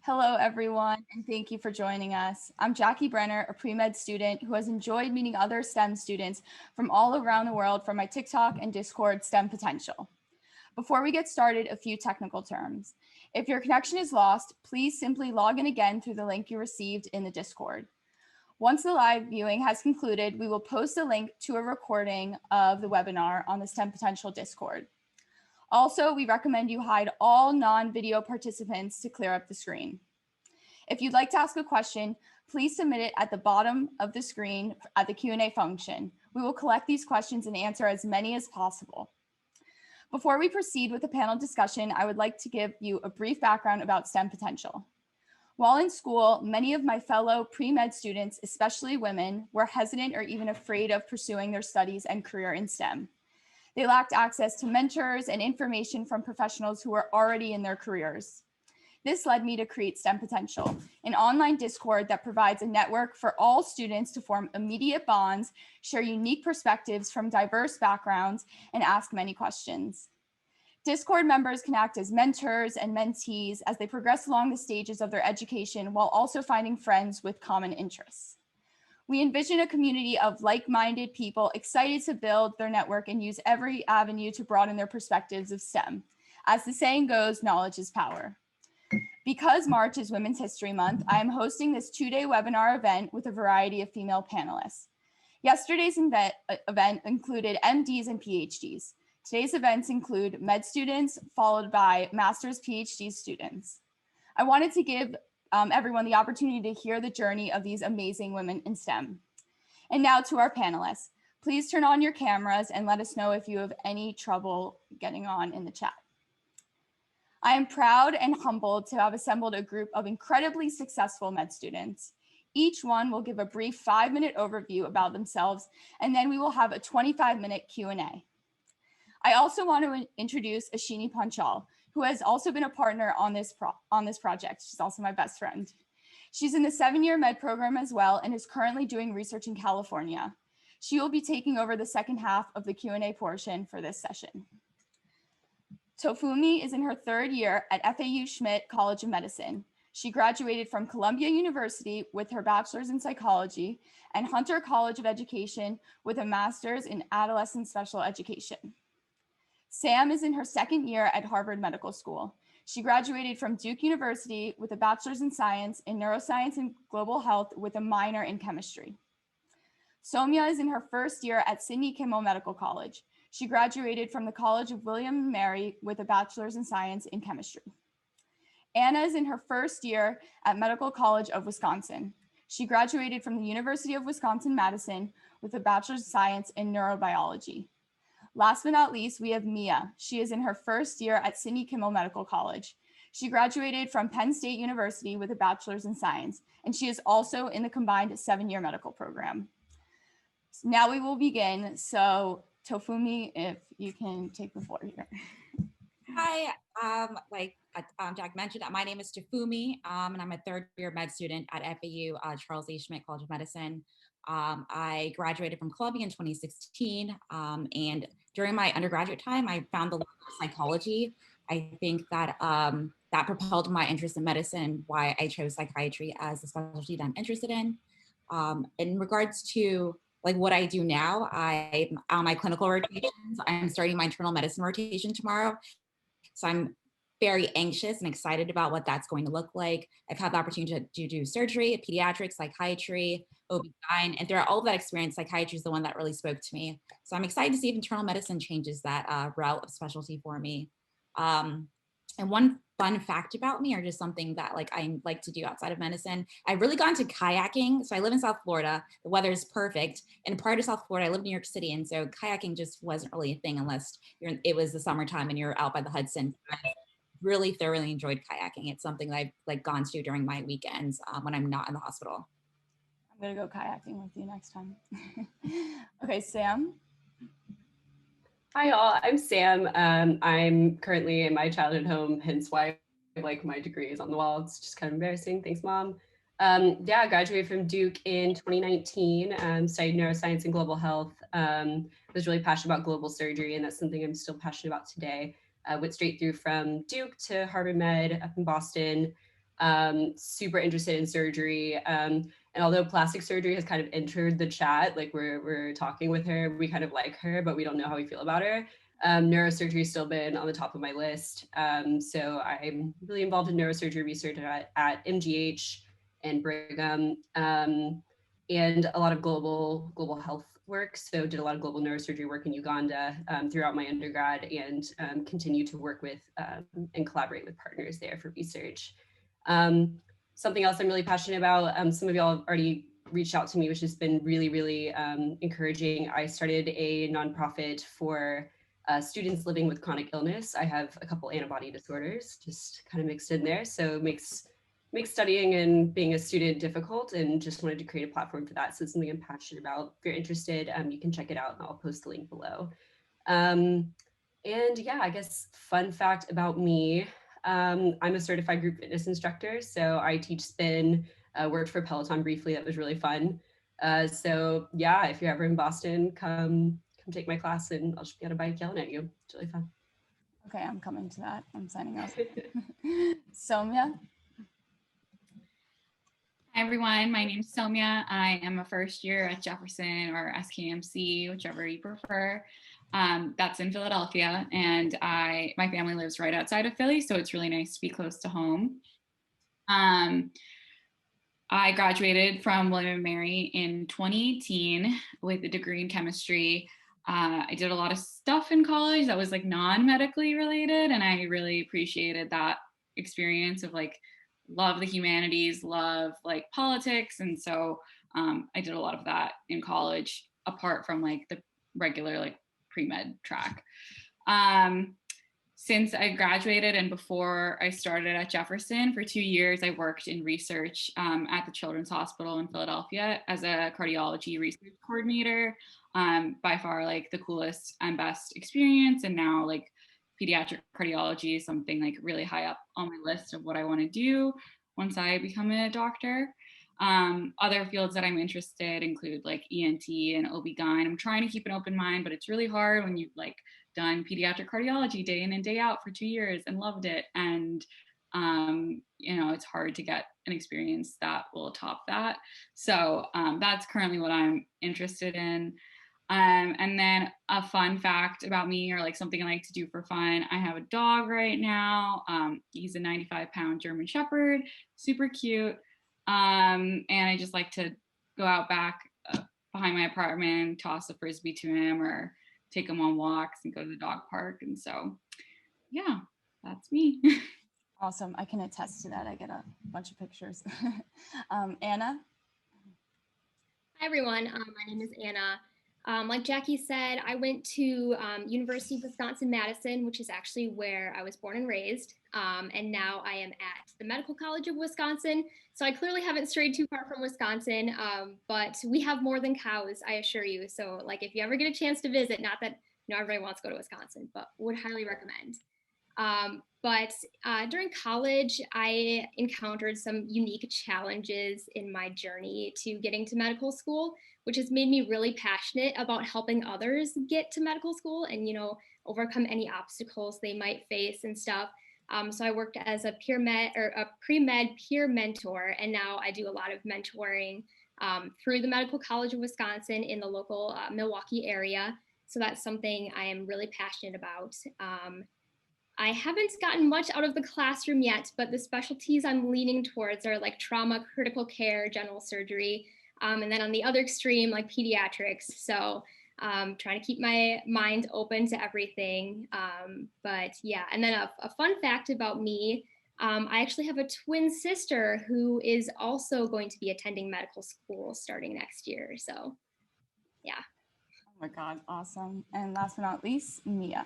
Hello, everyone, and thank you for joining us. I'm Jackie Brenner, a pre-med student who has enjoyed meeting other STEM students from all around the world from my TikTok and Discord STEMPotential. Before we get started, a few technical terms. If your connection is lost, please simply log in again through the link you received in the Discord. Once the live viewing has concluded, we will post a link to a recording of the webinar on the STEMPotential Discord. Also, we recommend you hide all non-video participants to clear up the screen. If you'd like to ask a question, please submit it at the bottom of the screen at the Q&A function. We will collect these questions and answer as many as possible. Before we proceed with the panel discussion, I would like to give you a brief background about STEMPotential. While in school, many of my fellow pre-med students, especially women, were hesitant or even afraid of pursuing their studies and career in STEM. They lacked access to mentors and information from professionals who were already in their careers. This led me to create STEMPotential, an online Discord that provides a network for all students to form immediate bonds, share unique perspectives from diverse backgrounds, and ask many questions. Discord members can act as mentors and mentees as they progress along the stages of their education while also finding friends with common interests. We envision a community of like-minded people excited to build their network and use every avenue to broaden their perspectives of STEM. As the saying goes, knowledge is power. Because March is Women's History Month, I am hosting this two-day webinar event with a variety of female panelists. Yesterday's event included MDs and PhDs. Today's events include med students, followed by master's PhD students. I wanted to give everyone the opportunity to hear the journey of these amazing women in STEM. And now to our panelists. Please turn on your cameras and let us know if you have any trouble getting on in the chat. I am proud and humbled to have assembled a group of incredibly successful med students. Each one will give a brief 5-minute overview about themselves, and then we will have a 25-minute Q&A. I also want to introduce Ashini Panchal, who has also been a partner on this project. She's also my best friend. She's in the 7-year med program as well and is currently doing research in California. She will be taking over the second half of the Q&A portion for this session. Tofunmi is in her 3rd year at FAU Schmidt College of Medicine. She graduated from Columbia University with her bachelor's in psychology and Hunter College of Education with a master's in adolescent special education. Sam is in her 2nd year at Harvard Medical School. She graduated from Duke University with a bachelor's in science in neuroscience and global health with a minor in chemistry. Somya is in her 1st year at Sidney Kimmel Medical College. She graduated from the College of William & Mary with a bachelor's in science in chemistry. Anna is in her 1st year at Medical College of Wisconsin. She graduated from the University of Wisconsin-Madison with a bachelor's of science in neurobiology. Last but not least, we have Mia. She is in her 1st year at Sidney Kimmel Medical College. She graduated from Penn State University with a bachelor's in science, and she is also in the combined 7-year medical program. So now we will begin. So Tofunmi, if you can take the floor here. Hi, Jack mentioned, my name is Tofunmi, and I'm a 3rd year med student at FAU Charles A. Schmidt College of Medicine. I graduated from Columbia in 2016, and during my undergraduate time, I found the love of psychology. I think that that propelled my interest in medicine and why I chose psychiatry as the specialty that I'm interested in. In regards to what I do now, I'm on my clinical rotations. I'm starting my internal medicine rotation tomorrow. So I'm very anxious and excited about what that's going to look like. I've had the opportunity to do surgery, pediatrics, psychiatry, OB/GYN, and throughout all of that experience, psychiatry is the one that really spoke to me. So I'm excited to see if internal medicine changes that route of specialty for me. And one fun fact about me, or just something that I like to do outside of medicine, I've really gone to kayaking. So I live in South Florida. The weather is perfect. And prior to South Florida, I lived in New York City. And so kayaking just wasn't really a thing unless it was the summertime and you're out by the Hudson. I really thoroughly enjoyed kayaking. It's something that I've gone to during my weekends when I'm not in the hospital. I'm gonna go kayaking with you next time. Okay, Sam. Hi all, I'm Sam. I'm currently in my childhood home, hence why my degree is on the wall. It's just kind of embarrassing. Thanks, Mom. Yeah, I graduated from Duke in 2019, studied neuroscience and global health. Was really passionate about global surgery, and that's something I'm still passionate about today. Went straight through from Duke to Harvard Med up in Boston. super interested in surgery. And although plastic surgery has kind of entered the chat, like we're talking with her, we kind of like her, but we don't know how we feel about her. Neurosurgery has still been on the top of my list. So I'm really involved in neurosurgery research at MGH and Brigham, and a lot of global health work. So did a lot of global neurosurgery work in Uganda throughout my undergrad, and continue to work with and collaborate with partners there for research. Something else I'm really passionate about, some of y'all have already reached out to me, which has been really, really encouraging. I started a nonprofit for students living with chronic illness. I have a couple antibody disorders just kind of mixed in there. So it makes studying and being a student difficult, and just wanted to create a platform for that. So it's something I'm passionate about. If you're interested, you can check it out, and I'll post the link below. And yeah, I guess fun fact about me, I'm a certified group fitness instructor. So I teach spin, worked for Peloton briefly. That was really fun. So yeah, if you're ever in Boston, come take my class, and I'll just be on a bike yelling at you. It's really fun. Okay, I'm coming to that. I'm signing up. Somya? Hi everyone, my name is Somya. I am a first year at Jefferson or SKMC, whichever you prefer. That's in Philadelphia, and my family lives right outside of Philly, so it's really nice to be close to home. I graduated from William & Mary in 2018 with a degree in chemistry. I did a lot of stuff in college that was like non-medically related, and I really appreciated that experience of like love the humanities, love like politics, and so I did a lot of that in college apart from like the regular like pre-med track. Since I graduated and before I started at Jefferson, for 2 years, I worked in research at the Children's Hospital in Philadelphia as a cardiology research coordinator. By far like the coolest and best experience. And now like pediatric cardiology is something like really high up on my list of what I want to do once I become a doctor. Other fields that I'm interested include like ENT and OB-GYN. I'm trying to keep an open mind, but it's really hard when you've like done pediatric cardiology day in and day out for 2 years and loved it. And, you know, it's hard to get an experience that will top that. So that's currently what I'm interested in. And then a fun fact about me, or like something I like to do for fun, I have a dog right now. He's a 95-pound German Shepherd, super cute. And I just like to go out back behind my apartment, toss a Frisbee to him, or take him on walks and go to the dog park. And so, yeah, that's me. Awesome. I can attest to that. I get a bunch of pictures. Anna? Hi, everyone. My name is Anna. Like Jackie said, I went to University of Wisconsin-Madison, which is actually where I was born and raised. And now I am at the Medical College of Wisconsin. So I clearly haven't strayed too far from Wisconsin, but we have more than cows, I assure you. So like if you ever get a chance to visit, not that everybody wants to go to Wisconsin, but would highly recommend. But during college, I encountered some unique challenges in my journey to getting to medical school, which has made me really passionate about helping others get to medical school and, you know, overcome any obstacles they might face and stuff. So I worked as a pre-med peer mentor, and now I do a lot of mentoring through the Medical College of Wisconsin in the local Milwaukee area. So that's something I am really passionate about. I haven't gotten much out of the classroom yet, but the specialties I'm leaning towards are like trauma, critical care, general surgery, and then on the other extreme, like pediatrics. So trying to keep my mind open to everything. But yeah, and then a fun fact about me, I actually have a twin sister who is also going to be attending medical school starting next year. So yeah. Oh my God, awesome. And last but not least, Mia.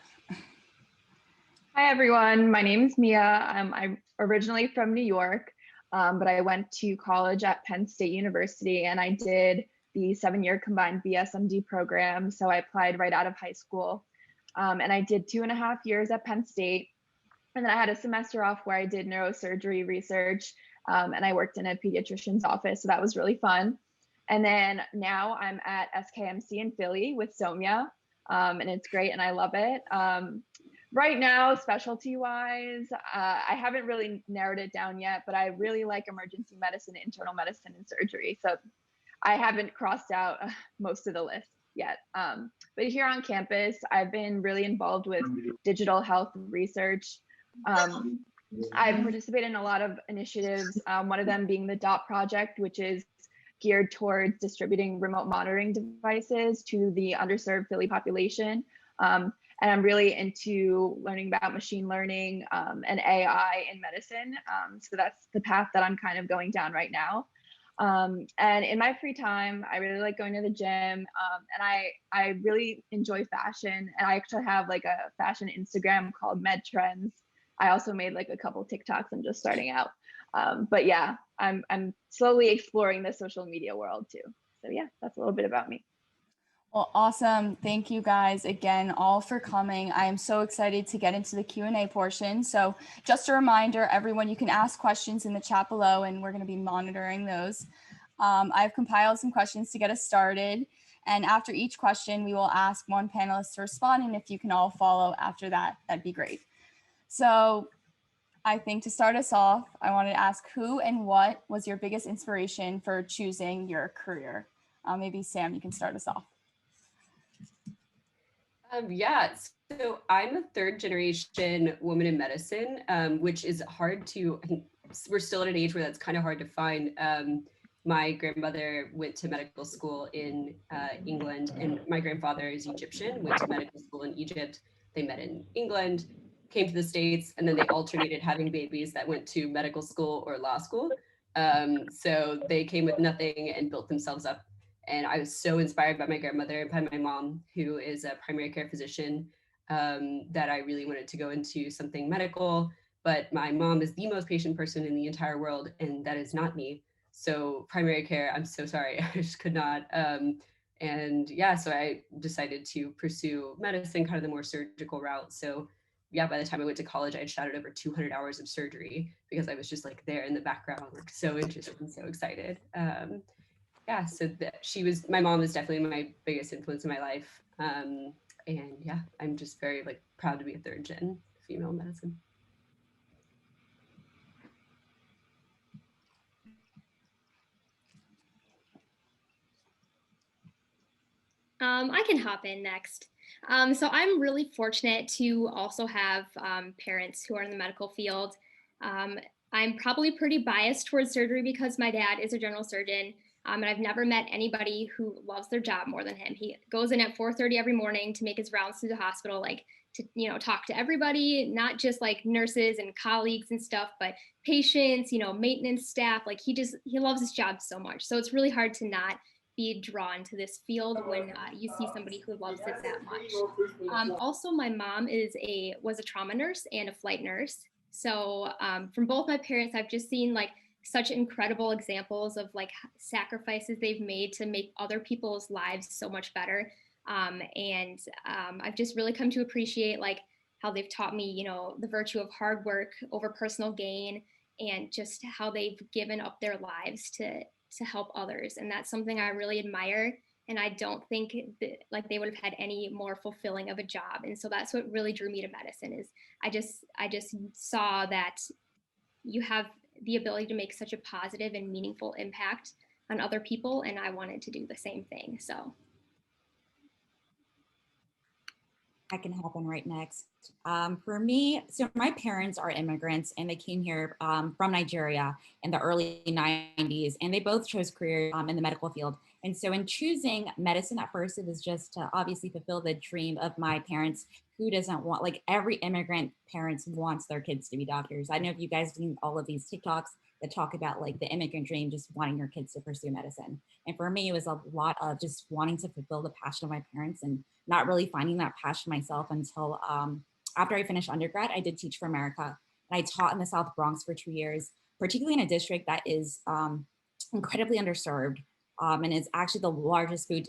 Hi, everyone. My name is Mia. I'm originally from New York, but I went to college at Penn State University, and I did the 7-year combined BSMD program. So I applied right out of high school, and I did 2.5 years at Penn State. And then I had a semester off where I did neurosurgery research, and I worked in a pediatrician's office. So that was really fun. And then now I'm at SKMC in Philly with Somya, and it's great, and I love it. Right now, specialty wise, I haven't really narrowed it down yet, but I really like emergency medicine, internal medicine, and surgery. So I haven't crossed out most of the list yet. But here on campus, I've been really involved with digital health research. I participate in a lot of initiatives, one of them being the DOT project, which is geared towards distributing remote monitoring devices to the underserved Philly population. And I'm really into learning about machine learning and AI in medicine. So that's the path that I'm kind of going down right now. And in my free time, I really like going to the gym, and I really enjoy fashion. And I actually have like a fashion Instagram called Med Trends. I also made like a couple TikToks. I'm just starting out. But yeah, I'm slowly exploring the social media world too. So yeah, that's a little bit about me. Well, awesome. Thank you guys again all for coming. I am so excited to get into the Q&A portion. So just a reminder, everyone, you can ask questions in the chat below and we're going to be monitoring those. I've compiled some questions to get us started. And after each question, we will ask one panelist to respond. And if you can all follow after that, that'd be great. So I think to start us off, I wanted to ask who and what was your biggest inspiration for choosing your career? Maybe Sam, you can start us off. Yeah, so I'm a third generation woman in medicine, which is hard to, I think we're still at an age where that's kind of hard to find. My grandmother went to medical school in England, and my grandfather is Egyptian, went to medical school in Egypt. They met in England, came to the States, and then they alternated having babies that went to medical school or law school. So they came with nothing and built themselves up. And I was so inspired by my grandmother and by my mom, who is a primary care physician, that I really wanted to go into something medical. But my mom is the most patient person in the entire world, and that is not me. So primary care, I'm so sorry, I just could not. And yeah, so I decided to pursue medicine, kind of the more surgical route. So yeah, by the time I went to college, I had shadowed over 200 hours of surgery because I was just like there in the background, like so interested and so excited. Yeah, so my mom is definitely my biggest influence in my life. And yeah, I'm just very like proud to be a third gen female in medicine. I can hop in next. So I'm really fortunate to also have parents who are in the medical field. I'm probably pretty biased towards surgery because my dad is a general surgeon, and I've never met anybody who loves their job more than him. He goes in at 4:30 every morning to make his rounds through the hospital, like to talk to everybody, not just like nurses and colleagues and stuff, but patients, maintenance staff. Like he loves his job so much. So it's really hard to not be drawn to this field when you see somebody who loves it that much. Also, my mom was a trauma nurse and a flight nurse. So from both my parents, I've just seen like such incredible examples of like sacrifices they've made to make other people's lives so much better. And I've just really come to appreciate like how they've taught me, the virtue of hard work over personal gain, and just how they've given up their lives to help others. And that's something I really admire. And I don't think that, like, they would have had any more fulfilling of a job. And so that's what really drew me to medicine. Is I just saw that you have the ability to make such a positive and meaningful impact on other people, and I wanted to do the same thing. So I can hop in right next. For me, so my parents are immigrants and they came here from Nigeria in the early 90s, and they both chose careers in the medical field. And so in choosing medicine at first, it was just to obviously fulfill the dream of my parents. Who doesn't want, like every immigrant parents wants their kids to be doctors. I know if you guys seen all of these TikToks that talk about like the immigrant dream, just wanting your kids to pursue medicine. And for me, it was a lot of just wanting to fulfill the passion of my parents and not really finding that passion myself until after I finished undergrad. I did Teach for America, and I taught in the South Bronx for 2 years, particularly in a district that is incredibly underserved, and is actually the largest food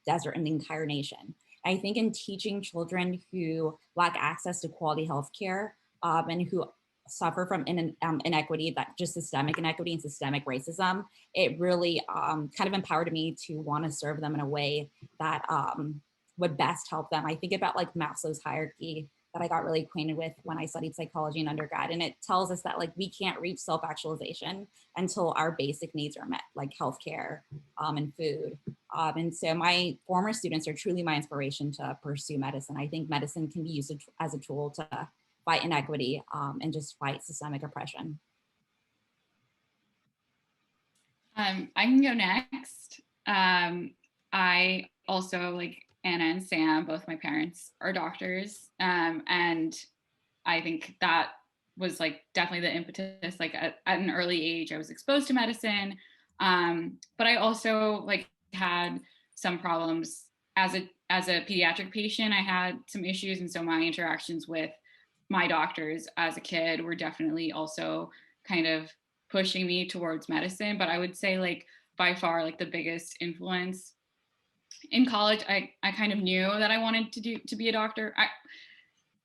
desert in the entire nation. I think in teaching children who lack access to quality health care and who suffer from inequity, that just systemic inequity and systemic racism, it really kind of empowered me to want to serve them in a way that would best help them. I think about like Maslow's hierarchy that I got really acquainted with when I studied psychology in undergrad. And it tells us that like we can't reach self-actualization until our basic needs are met, like healthcare and food. And so my former students are truly my inspiration to pursue medicine. I think medicine can be used as a tool to fight inequity and just fight systemic oppression. I can go next. I also, like Anna and Sam, both my parents are doctors. And I think that was like definitely the impetus. Like at an early age, I was exposed to medicine. But I also like had some problems as a pediatric patient. I had some issues. And so my interactions with my doctors as a kid were definitely also kind of pushing me towards medicine. But I would say like by far like the biggest influence in college, I kind of knew that I wanted to be a doctor.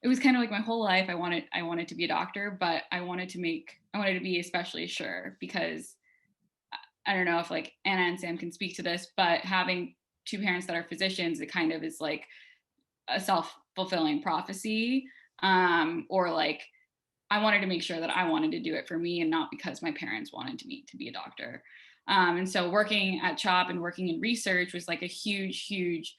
It was kind of like my whole life I wanted to be a doctor, but I wanted to be especially sure, because I don't know if like Anna and Sam can speak to this, but having two parents that are physicians, it kind of is like a self-fulfilling prophecy, or like I wanted to make sure that I wanted to do it for me and not because my parents wanted me to be a doctor. And so working at CHOP and working in research was like a huge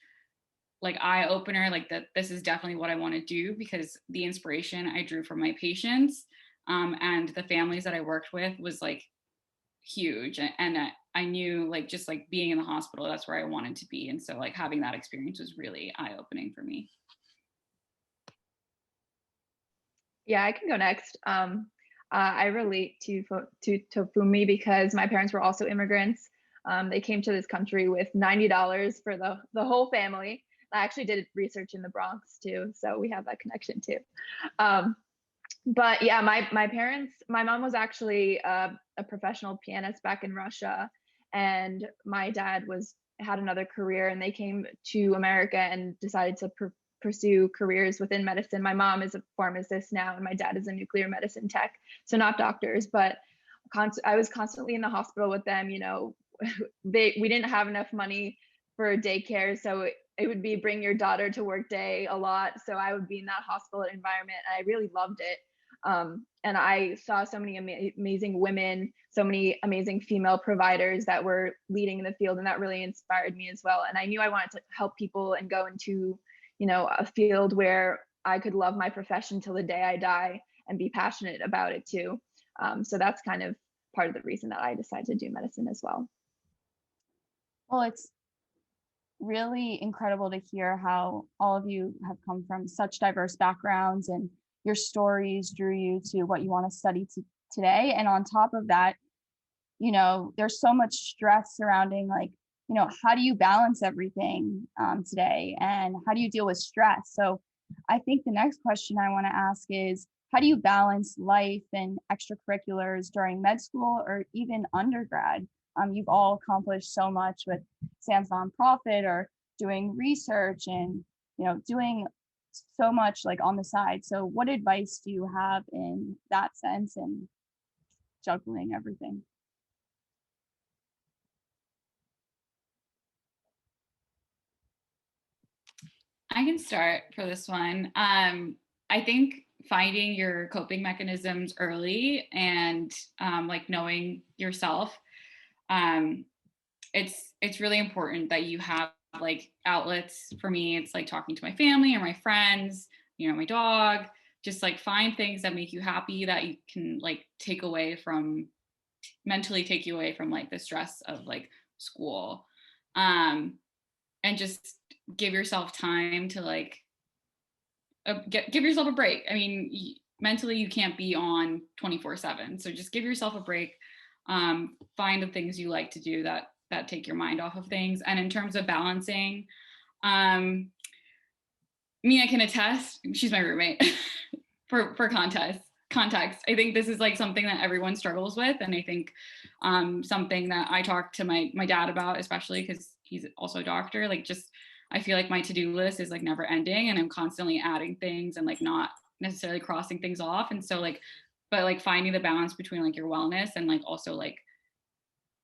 like eye opener, like that this is definitely what I want to do, because the inspiration I drew from my patients and the families that I worked with was like huge. And I knew like just like being in the hospital, that's where I wanted to be. And so like having that experience was really eye opening for me. Yeah, I can go next. I relate to Tofunmi because my parents were also immigrants. They came to this country with $90 for the whole family. I actually did research in the Bronx too, so we have that connection too. But yeah, my parents, my mom was actually a professional pianist back in Russia, and my dad had another career, and they came to America and decided to pursue careers within medicine. My mom is a pharmacist now, and my dad is a nuclear medicine tech. So not doctors, but I was constantly in the hospital with them. You know, we didn't have enough money for daycare, so it would be bring your daughter to work day a lot. So I would be in that hospital environment, and I really loved it. And I saw so many amazing women, so many amazing female providers that were leading in the field, and that really inspired me as well. And I knew I wanted to help people and go into, you know, a field where I could love my profession till the day I die and be passionate about it too. So that's kind of part of the reason that I decided to do medicine as well. Well, it's really incredible to hear how all of you have come from such diverse backgrounds, and your stories drew you to what you want to study today. And on top of that, you know, there's so much stress surrounding, like, you know, how do you balance everything today, and how do you deal with stress? So I think the next question I want to ask is, how do you balance life and extracurriculars during med school or even undergrad? You've all accomplished so much with Sam's nonprofit or doing research and, you know, doing so much like on the side. So what advice do you have in that sense and juggling everything? I can start for this one. I think finding your coping mechanisms early and like knowing yourself, it's really important that you have like outlets. For me, it's like talking to my family or my friends, you know, my dog. Just like find things that make you happy, that you can like mentally take you away from like the stress of like school, and just give yourself time to like give yourself a break. I mean, mentally you can't be on 24/7, so just give yourself a break. Find the things you like to do that take your mind off of things. And in terms of balancing, Mia can attest, she's my roommate. for context, I think this is like something that everyone struggles with, and I think something that I talk to my dad about, especially because he's also a doctor. Like, just I feel like my to-do list is like never ending, and I'm constantly adding things and like not necessarily crossing things off. And so like, but like finding the balance between like your wellness and like also like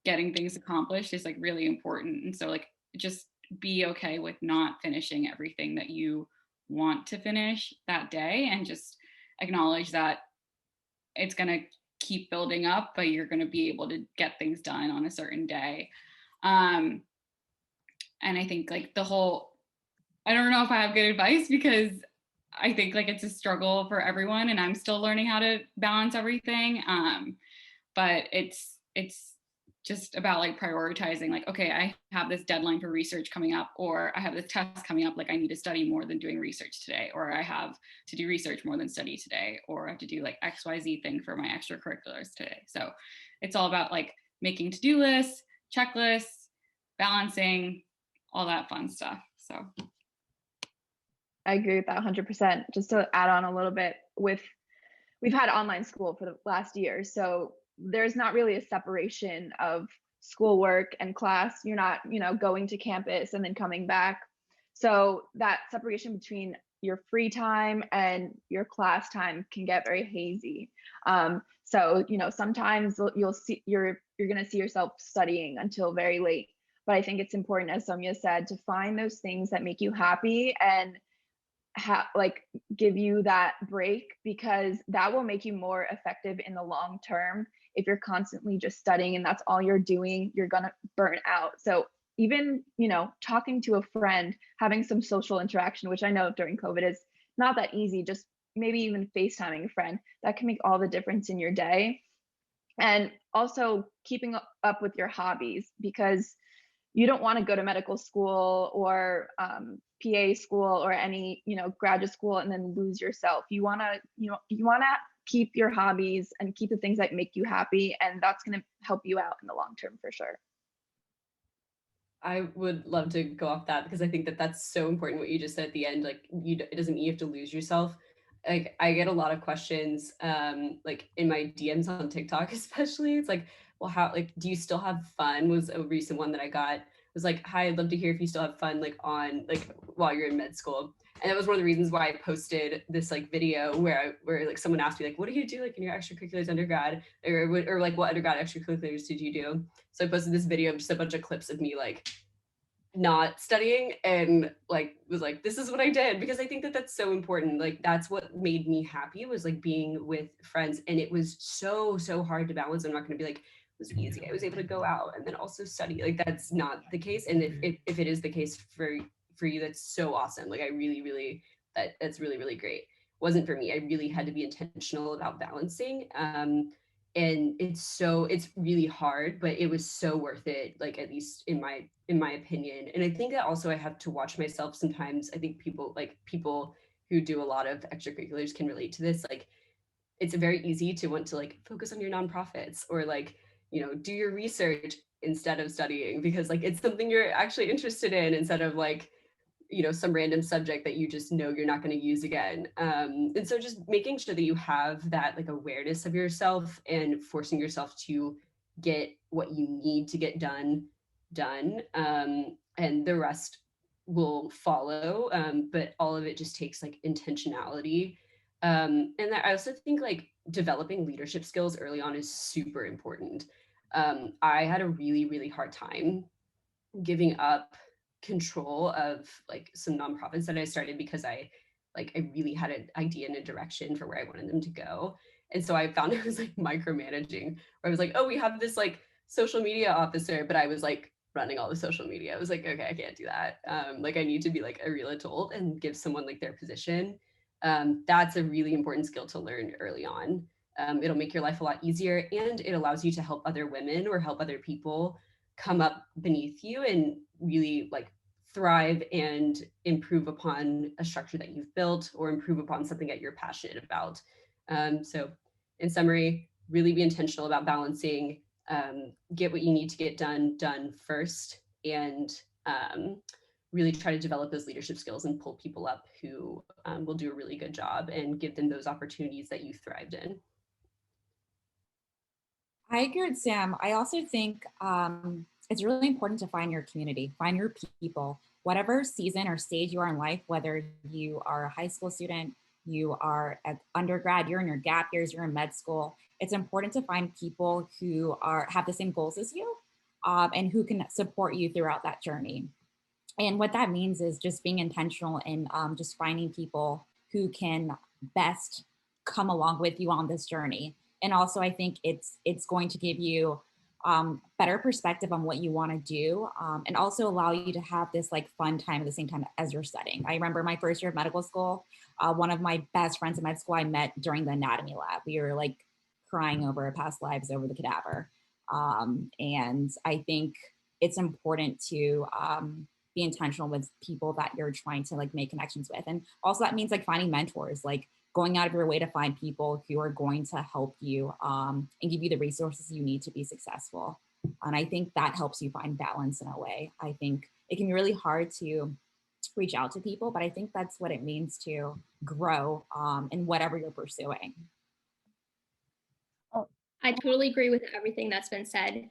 getting things accomplished is like really important. And so like just be okay with not finishing everything that you want to finish that day, and just acknowledge that it's going to keep building up, but you're going to be able to get things done on a certain day. And I think like I don't know if I have good advice, because I think like it's a struggle for everyone, and I'm still learning how to balance everything. But it's just about like prioritizing, like, okay, I have this deadline for research coming up, or I have this test coming up, like I need to study more than doing research today, or I have to do research more than study today, or I have to do like XYZ thing for my extracurriculars today. So it's all about like making to-do lists, checklists, balancing, all that fun stuff. So I agree with that 100%. Just to add on a little bit, we've had online school for the last year, so there's not really a separation of schoolwork and class. You're not, going to campus and then coming back. So that separation between your free time and your class time can get very hazy. So sometimes you're going to see yourself studying until very late. But I think it's important, as Somya said, to find those things that make you happy and give you that break, because that will make you more effective in the long term. If you're constantly just studying and that's all you're doing, you're gonna burn out. So even talking to a friend, having some social interaction, which I know during COVID is not that easy, just maybe even FaceTiming a friend, that can make all the difference in your day. And also keeping up with your hobbies, because you don't want to go to medical school or PA school or any graduate school and then lose yourself. You want to keep your hobbies and keep the things that make you happy, and that's going to help you out in the long term for sure. I would love to go off that, because I think that that's so important what you just said at the end. Like, it doesn't mean you have to lose yourself. Like, I get a lot of questions like in my DMs on TikTok especially. It's like, well, how, like, do you still have fun? Was a recent one that I got. It was like, hi, I'd love to hear if you still have fun while you're in med school. And that was one of the reasons why I posted this like video where like someone asked me like, what do you do like in your extracurriculars undergrad, or like what undergrad extracurriculars did you do? So I posted this video of just a bunch of clips of me like not studying, and like was like, this is what I did, because I think that that's so important. Like, that's what made me happy, was like being with friends. And it was so hard to balance. I'm not going to be like, it was easy, I was able to go out and then also study. Like, that's not the case. And if it is the case for you, that's so awesome. Like, I really that's really great. Wasn't for me. I really had to be intentional about balancing. And it's really hard, but it was so worth it, like, at least in my opinion. And I think that also I have to watch myself sometimes. I think people who do a lot of extracurriculars can relate to this. Like, it's very easy to want to like focus on your nonprofits, or like, do your research instead of studying, because like it's something you're actually interested in, instead of like, some random subject that you just know you're not going to use again. And so just making sure that you have that like awareness of yourself, and forcing yourself to get what you need to get done, and the rest will follow. But all of it just takes like intentionality. And I also think like developing leadership skills early on is super important. I had a really hard time giving up control of like some nonprofits that I started, because I really had an idea and a direction for where I wanted them to go. And so I found it was like micromanaging, where I was like, oh, we have this like social media officer, but I was like running all the social media. I was like, okay, I can't do that. Like, I need to be like a real adult and give someone like their position. That's a really important skill to learn early on. It'll make your life a lot easier, and it allows you to help other women or help other people come up beneath you and really like thrive and improve upon a structure that you've built, or improve upon something that you're passionate about. So in summary, really be intentional about balancing, get what you need to get done first, and really try to develop those leadership skills and pull people up who will do a really good job, and give them those opportunities that you thrived in. I agree with Sam. I also think it's really important to find your community, find your people, whatever season or stage you are in life, whether you are a high school student, you are at undergrad, you're in your gap years, you're in med school. It's important to find people who have the same goals as you, and who can support you throughout that journey. And what that means is just being intentional and just finding people who can best come along with you on this journey. And also, I think it's going to give you better perspective on what you want to do, and also allow you to have this like fun time at the same time as you're studying. I remember my first year of medical school, one of my best friends in med school I met during the anatomy lab. We were like crying over our past lives over the cadaver. And I think it's important to be intentional with people that you're trying to like make connections with. And also that means like finding mentors, like going out of your way to find people who are going to help you and give you the resources you need to be successful. And I think that helps you find balance in a way. I think it can be really hard to reach out to people, but I think that's what it means to grow in whatever you're pursuing. I totally agree with everything that's been said.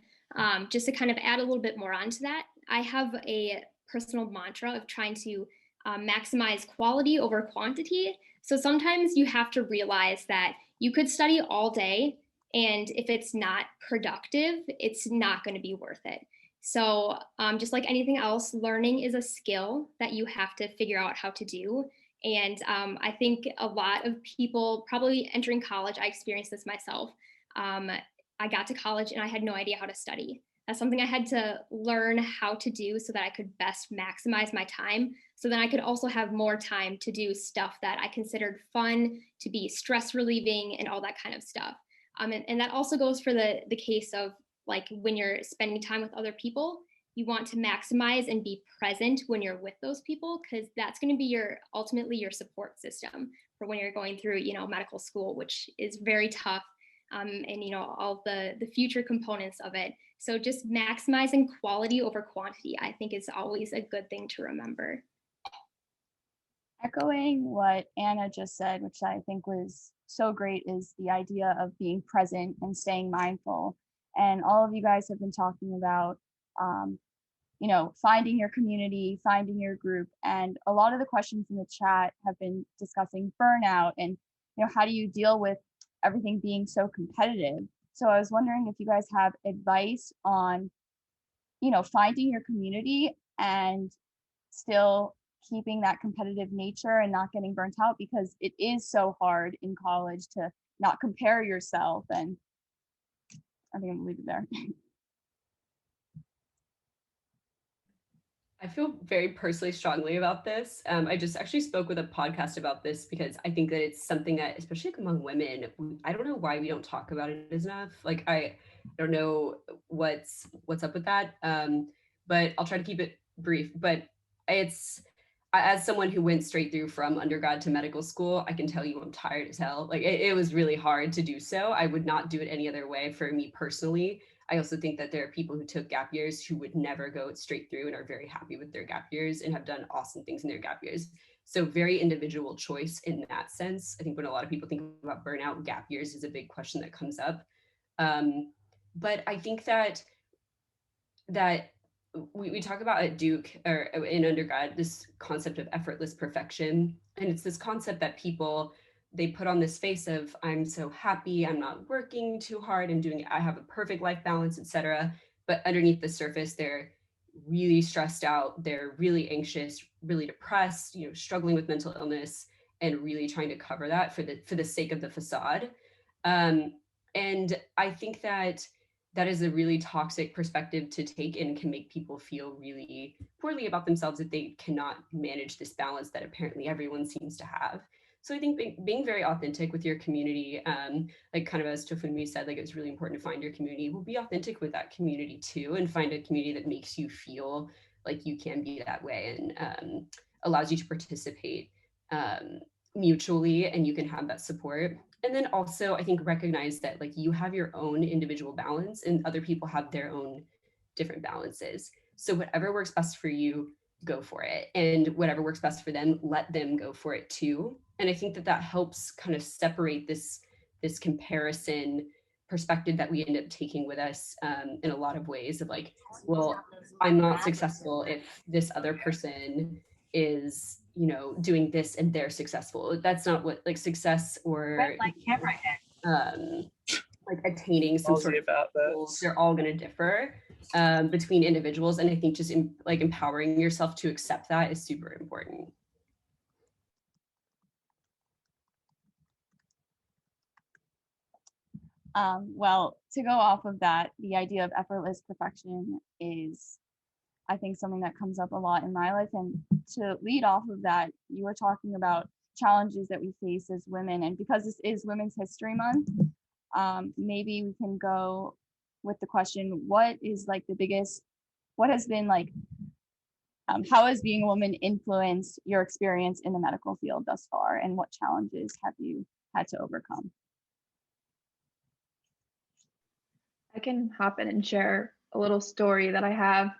Just to kind of add a little bit more onto that, I have a personal mantra of trying to maximize quality over quantity. So sometimes you have to realize that you could study all day, and if it's not productive, it's not going to be worth it. So just like anything else, learning is a skill that you have to figure out how to do. And I think a lot of people probably entering college, I experienced this myself. I got to college and I had no idea how to study. That's something I had to learn how to do so that I could best maximize my time. So then I could also have more time to do stuff that I considered fun, to be stress relieving and all that kind of stuff. And that also goes for the case of like when you're spending time with other people, you want to maximize and be present when you're with those people, because that's going to be ultimately your support system for when you're going through, medical school, which is very tough. And all the future components of it. So just maximizing quality over quantity, I think, is always a good thing to remember. Echoing what Anna just said, which I think was so great, is the idea of being present and staying mindful. And all of you guys have been talking about, finding your community, finding your group. And a lot of the questions in the chat have been discussing burnout and, how do you deal with everything being so competitive. So I was wondering if you guys have advice on, finding your community and still keeping that competitive nature and not getting burnt out, because it is so hard in college to not compare yourself. And I think I'm gonna leave it there. I feel very personally strongly about this. I just actually spoke with a podcast about this because I think that it's something that, especially among women, I don't know why we don't talk about it enough. Like, I don't know what's up with that, but I'll try to keep it brief. But it's, as someone who went straight through from undergrad to medical school, I can tell you I'm tired as hell. Like, it was really hard to do so. I would not do it any other way for me personally. I also think that there are people who took gap years who would never go straight through and are very happy with their gap years and have done awesome things in their gap years. So very individual choice in that sense. I think when a lot of people think about burnout, gap years is a big question that comes up. But I think that we talk about at Duke or in undergrad, this concept of effortless perfection. And it's this concept that they put on this face of, I'm so happy, I'm not working too hard, I have a perfect life balance, etc. But underneath the surface, they're really stressed out, they're really anxious, really depressed, struggling with mental illness, and really trying to cover that for the sake of the facade. And I think that is a really toxic perspective to take and can make people feel really poorly about themselves if they cannot manage this balance that apparently everyone seems to have. So I think being very authentic with your community, like kind of as Tofunmi said, like it's really important to find your community. Well, be authentic with that community too, and find a community that makes you feel like you can be that way and allows you to participate mutually, and you can have that support. And then also, I think recognize that like you have your own individual balance and other people have their own different balances. So whatever works best for you, go for it. And whatever works best for them, let them go for it too. And I think that helps kind of separate this comparison perspective that we end up taking with us in a lot of ways of like, well, I'm not successful if this other person is doing this and they're successful. That's not what like success or like attaining some sort of goals, they're all going to differ. between individuals. And I think just like empowering yourself to accept that is super important. Well, to go off of that, the idea of effortless perfection is, I think, something that comes up a lot in my life. And to lead off of that, you were talking about challenges that we face as women. And because this is Women's History Month, maybe we can go with the question, what is like the biggest, what has been like, how has being a woman influenced your experience in the medical field thus far? And what challenges have you had to overcome? I can hop in and share a little story that I have.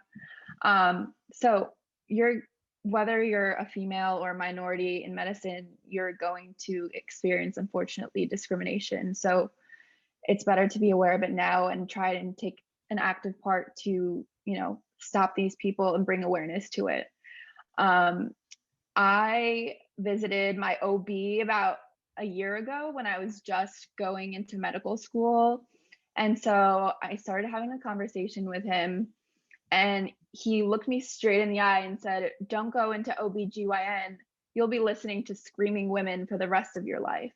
So whether you're a female or a minority in medicine, you're going to experience, unfortunately, discrimination. So it's better to be aware of it now and try and take an active part to, stop these people and bring awareness to it. I visited my OB about a year ago when I was just going into medical school. And so I started having a conversation with him, and he looked me straight in the eye and said, "Don't go into OBGYN. You'll be listening to screaming women for the rest of your life."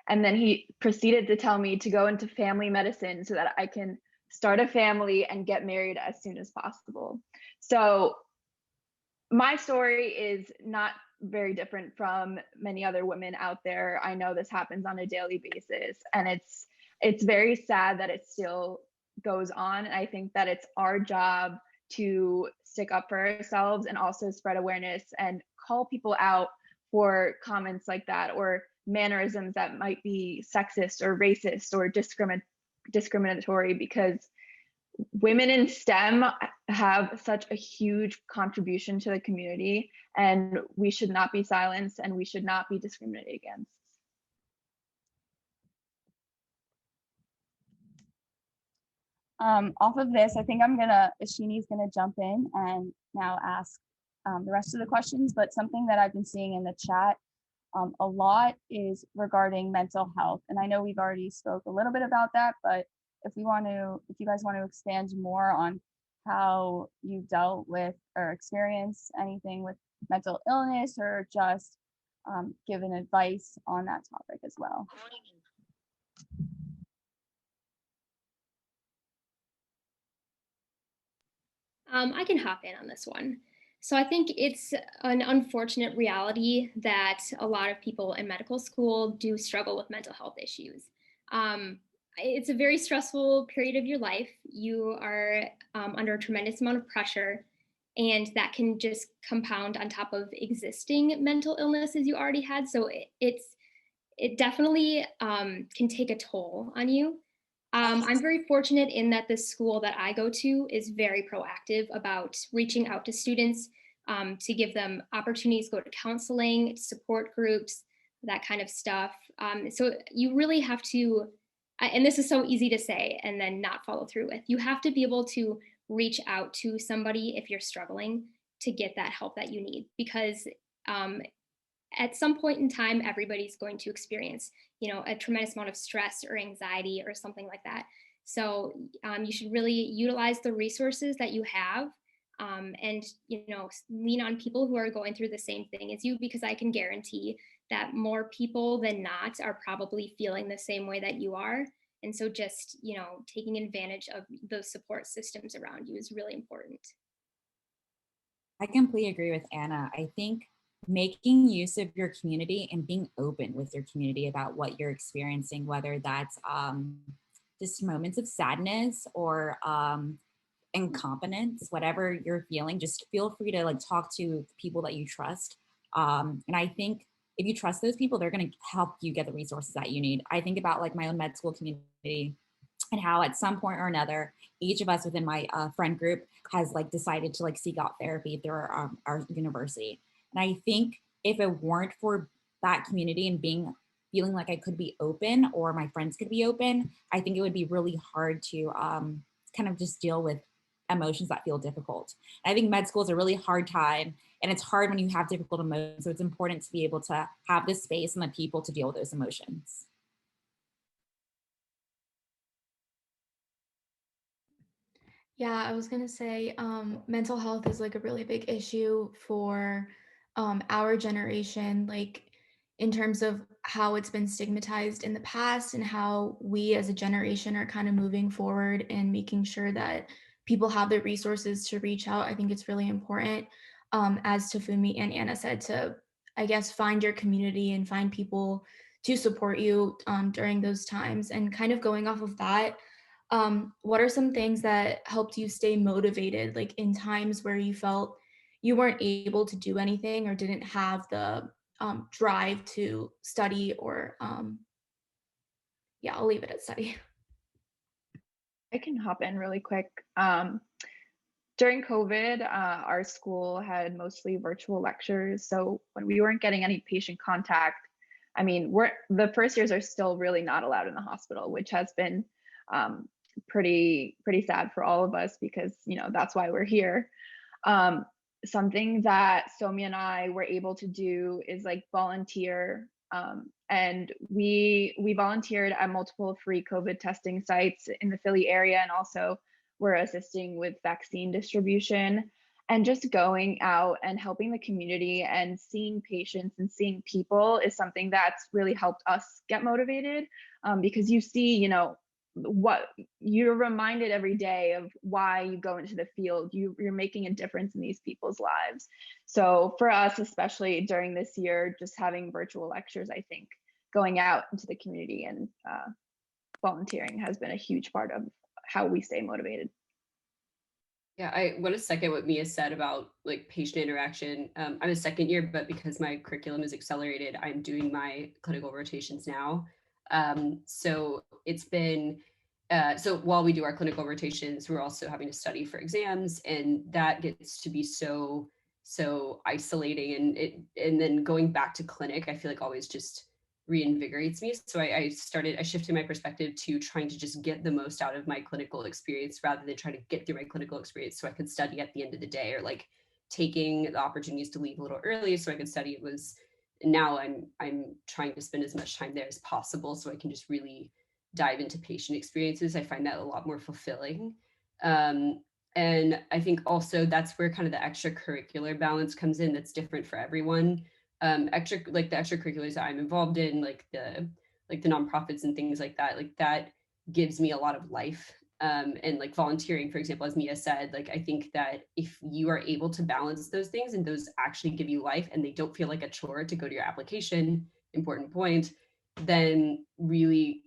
And then he proceeded to tell me to go into family medicine so that I can start a family and get married as soon as possible. So my story is not very different from many other women out there. I know this happens on a daily basis, and it's very sad that it still goes on. And I think that it's our job to stick up for ourselves and also spread awareness and call people out for comments like that, or mannerisms that might be sexist or racist or discriminatory, because women in STEM have such a huge contribution to the community, and we should not be silenced and we should not be discriminated against. Off of this, I think Ashini's gonna jump in and now ask the rest of the questions, but something that I've been seeing in the chat a lot is regarding mental health. And I know we've already spoke a little bit about that, but if you guys want to expand more on how you dealt with or experienced anything with mental illness, or just given advice on that topic as well. I can hop in on this one. So I think it's an unfortunate reality that a lot of people in medical school do struggle with mental health issues. It's a very stressful period of your life. You are under a tremendous amount of pressure, and that can just compound on top of existing mental illnesses you already had. So it definitely can take a toll on you. I'm very fortunate in that the school that I go to is very proactive about reaching out to students to give them opportunities to go to counseling, support groups, that kind of stuff. So you really have to, and this is so easy to say and then not follow through with, you have to be able to reach out to somebody if you're struggling to get that help that you need, because at some point in time, everybody's going to experience, a tremendous amount of stress or anxiety or something like that. So you should really utilize the resources that you have, and, lean on people who are going through the same thing as you, because I can guarantee that more people than not are probably feeling the same way that you are. And so just, taking advantage of those support systems around you is really important. I completely agree with Anna. I think making use of your community and being open with your community about what you're experiencing, whether that's just moments of sadness or incompetence, whatever you're feeling, just feel free to talk to people that you trust. And I think if you trust those people, they're going to help you get the resources that you need. I think about my own med school community and how at some point or another, each of us within my friend group has decided to seek out therapy through our university. And I think if it weren't for that community and feeling like I could be open, or my friends could be open, I think it would be really hard to kind of just deal with emotions that feel difficult. And I think med school is a really hard time, and it's hard when you have difficult emotions. So it's important to be able to have the space and the people to deal with those emotions. Yeah, I was gonna say mental health is like a really big issue for our generation, like in terms of how it's been stigmatized in the past and how we as a generation are kind of moving forward and making sure that people have the resources to reach out. I think it's really important, as Tofunmi and Anna said, to, I guess, find your community and find people to support you during those times. And kind of going off of that, what are some things that helped you stay motivated, like in times where you felt you weren't able to do anything or didn't have the drive to study or yeah, I'll leave it at study. I can hop in really quick. During COVID, our school had mostly virtual lectures. So when we weren't getting any patient contact, I mean, the first years are still really not allowed in the hospital, which has been pretty sad for all of us because, you know, that's why we're here. Something that Somya and I were able to do is like volunteer. And we volunteered at multiple free COVID testing sites in the Philly area, and also we're assisting with vaccine distribution. And just going out and helping the community and seeing patients and seeing people is something that's really helped us get motivated, because you see, you know, what you're reminded every day of why you go into the field. You're making a difference in these people's lives. So for us, especially during this year, just having virtual lectures, I think going out into the community and volunteering has been a huge part of how we stay motivated. Yeah, I want to second what Mia said about like patient interaction. I'm a second year, but because my curriculum is accelerated, I'm doing my clinical rotations now. So it's been, so while we do our clinical rotations, we're also having to study for exams, and that gets to be so isolating. And then going back to clinic, I feel like always just reinvigorates me. So I shifted my perspective to trying to just get the most out of my clinical experience rather than trying to get through my clinical experience so I could study at the end of the day, or like taking the opportunities to leave a little early so I could study. Now I'm trying to spend as much time there as possible so I can just really dive into patient experiences. I find that a lot more fulfilling. And I think also that's where kind of the extracurricular balance comes in. That's different for everyone. The extracurriculars that I'm involved in, like the nonprofits and things like that gives me a lot of life. And like volunteering, for example, as Mia said, like I think that if you are able to balance those things and those actually give you life and they don't feel like a chore to go to your application, important point, then really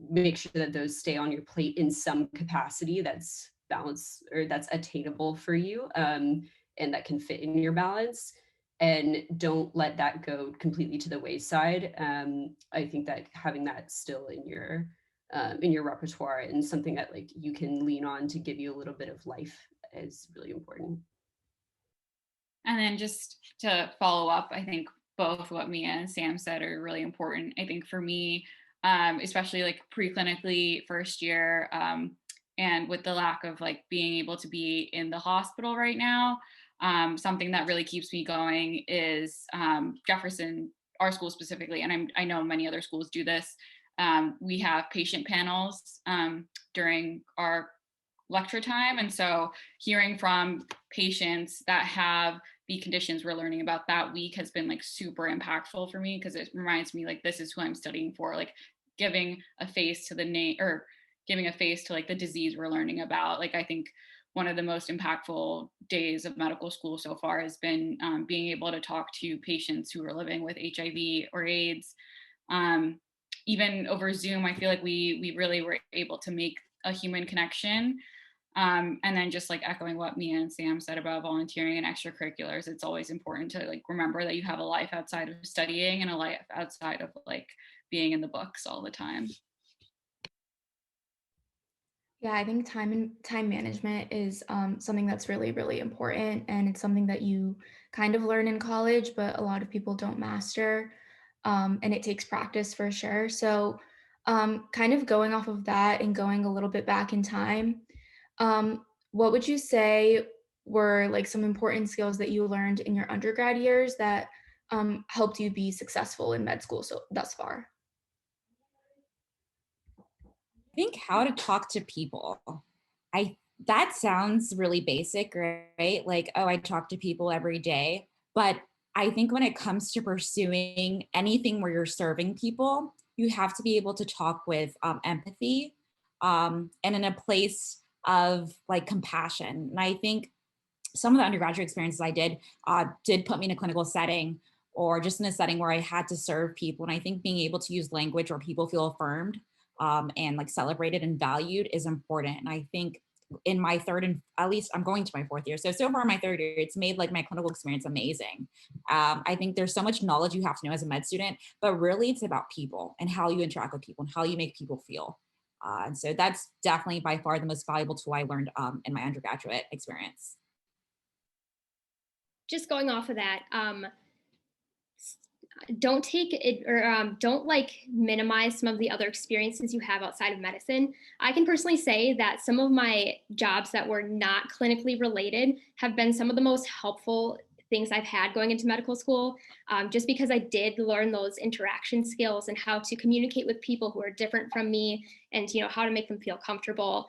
make sure that those stay on your plate in some capacity that's balanced or that's attainable for you, and that can fit in your balance, and don't let that go completely to the wayside. I think that having that still in your repertoire and something that like you can lean on to give you a little bit of life is really important. And then just to follow up, I think both what Mia and Sam said are really important. I think for me, especially like pre-clinically first year, and with the lack of like being able to be in the hospital right now, something that really keeps me going is Jefferson, our school specifically, and I know many other schools do this. We have patient panels during our lecture time. And so hearing from patients that have the conditions we're learning about that week has been like super impactful for me, because it reminds me like this is who I'm studying for, like giving a face to the name, or giving a face to like the disease we're learning about. Like I think one of the most impactful days of medical school so far has been being able to talk to patients who are living with HIV or AIDS. Even over Zoom, I feel like we really were able to make a human connection. And then just like echoing what Mia and Sam said about volunteering and extracurriculars, it's always important to like remember that you have a life outside of studying and a life outside of like being in the books all the time. Yeah, I think time management is something that's really, really important. And it's something that you kind of learn in college, but a lot of people don't master. And it takes practice for sure. So kind of going off of that and going a little bit back in time, what would you say were like some important skills that you learned in your undergrad years that helped you be successful in med school so thus far? I think how to talk to people. I That sounds really basic, right? Like, oh, I talk to people every day. But I think when it comes to pursuing anything where you're serving people, you have to be able to talk with empathy, and in a place of like compassion. And I think some of the undergraduate experiences I did put me in a clinical setting or just in a setting where I had to serve people. And I think being able to use language where people feel affirmed, and like celebrated and valued is important. And I think in my third, and at least I'm going to my fourth year. So far in my third year, it's made like my clinical experience amazing. I think there's so much knowledge you have to know as a med student, but really it's about people and how you interact with people and how you make people feel. And so that's definitely by far the most valuable tool I learned in my undergraduate experience. Just going off of that, don't take it or don't like minimize some of the other experiences you have outside of medicine. I can personally say that some of my jobs that were not clinically related have been some of the most helpful things I've had going into medical school, just because I did learn those interaction skills and how to communicate with people who are different from me, and how to make them feel comfortable.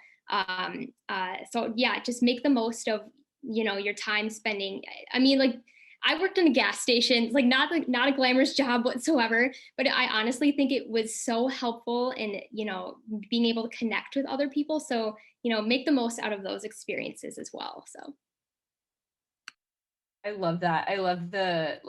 So yeah, just make the most of your time spending. I mean, like, I worked in a gas station, like not a glamorous job whatsoever, but I honestly think it was so helpful in, being able to connect with other people. So, make the most out of those experiences as well. So. I love that. I love the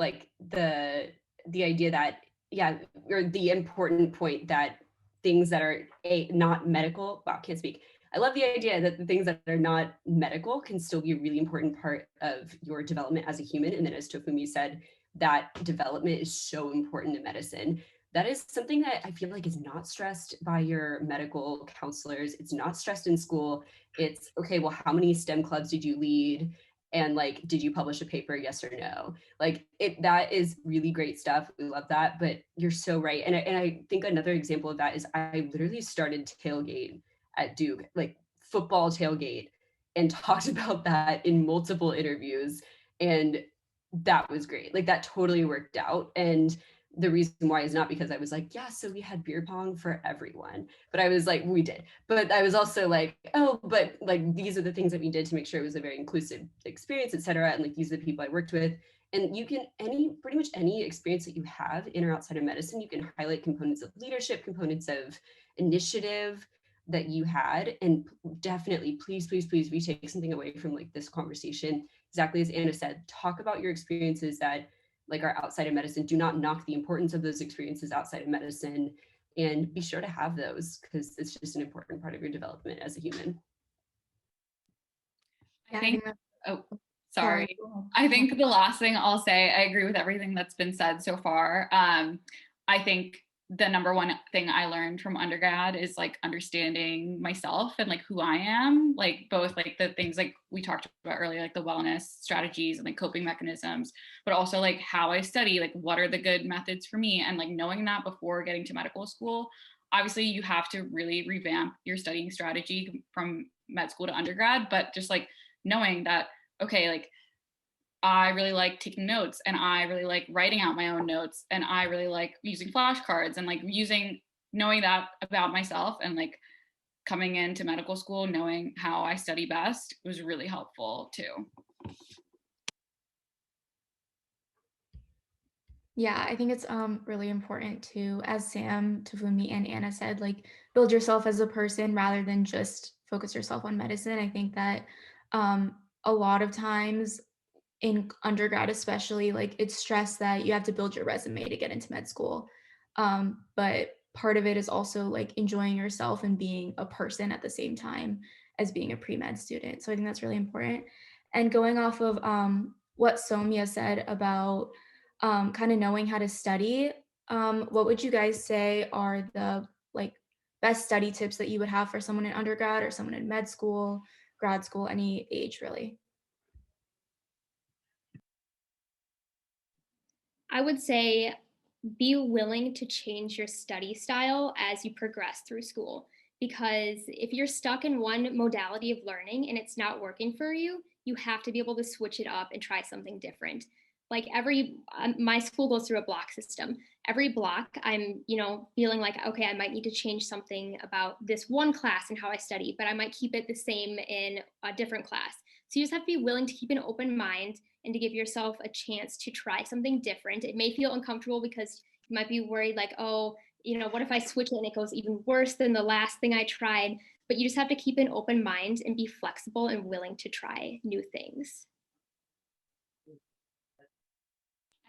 idea that, yeah, or the important point that things that are not medical, wow, can't speak. I love the idea that the things that are not medical can still be a really important part of your development as a human. And then as Tofunmi said, that development is so important in medicine. That is something that I feel like is not stressed by your medical counselors. It's not stressed in school. It's okay, well, how many STEM clubs did you lead? And like, did you publish a paper? Yes or no? Like that is really great stuff. We love that, but you're so right. And I think another example of that is I literally started tailgate at Duke, like football tailgate, and talked about that in multiple interviews. And that was great. Like that totally worked out. And the reason why is not because I was like, yeah, so we had beer pong for everyone, but I was like, we did. But I was also like, oh, but like these are the things that we did to make sure it was a very inclusive experience, et cetera. And like these are the people I worked with. And you can pretty much any experience that you have in or outside of medicine, you can highlight components of leadership, components of initiative that you had. And definitely, please, please, please, we take something away from like this conversation. Exactly as Anna said, talk about your experiences that like are outside of medicine. Do not knock the importance of those experiences outside of medicine, and be sure to have those because it's just an important part of your development as a human. I think, oh, sorry. I think the last thing I'll say, I agree with everything that's been said so far. I think the number one thing I learned from undergrad is like understanding myself and like who I am, like both like the things like we talked about earlier, like the wellness strategies and like coping mechanisms, but also like how I study, like what are the good methods for me, and like knowing that before getting to medical school. Obviously you have to really revamp your studying strategy from med school to undergrad, but just like knowing that, okay, like I really like taking notes, and I really like writing out my own notes, and I really like using flashcards, and like knowing that about myself, and like coming into medical school knowing how I study best was really helpful too. Yeah, I think it's really important to, as Sam, Tofunmi, and Anna said, like build yourself as a person rather than just focus yourself on medicine. I think that a lot of times in undergrad especially, like it's stressed that you have to build your resume to get into med school, but part of it is also like enjoying yourself and being a person at the same time as being a pre-med student. So I think that's really important. And going off of what Somya said about kind of knowing how to study, what would you guys say are the like best study tips that you would have for someone in undergrad or someone in med school, grad school, any age really? I would say be willing to change your study style as you progress through school. Because if you're stuck in one modality of learning and it's not working for you, you have to be able to switch it up and try something different. Like my school goes through a block system. every block I'm, feeling like, okay, I might need to change something about this one class and how I study, but I might keep it the same in a different class. So you just have to be willing to keep an open mind and to give yourself a chance to try something different. It may feel uncomfortable because you might be worried like, oh, what if I switch it and it goes even worse than the last thing I tried? But you just have to keep an open mind and be flexible and willing to try new things.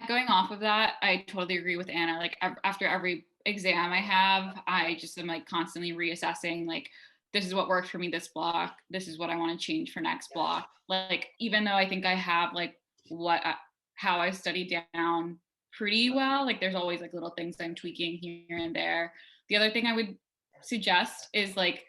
Going off of that, I totally agree with Anna. Like after every exam I have, I just am like constantly reassessing, like, this is what worked for me this block. This is what I want to change for next block. Like, even though I think I have like how I studied down pretty well, like there's always like little things I'm tweaking here and there. The other thing I would suggest is like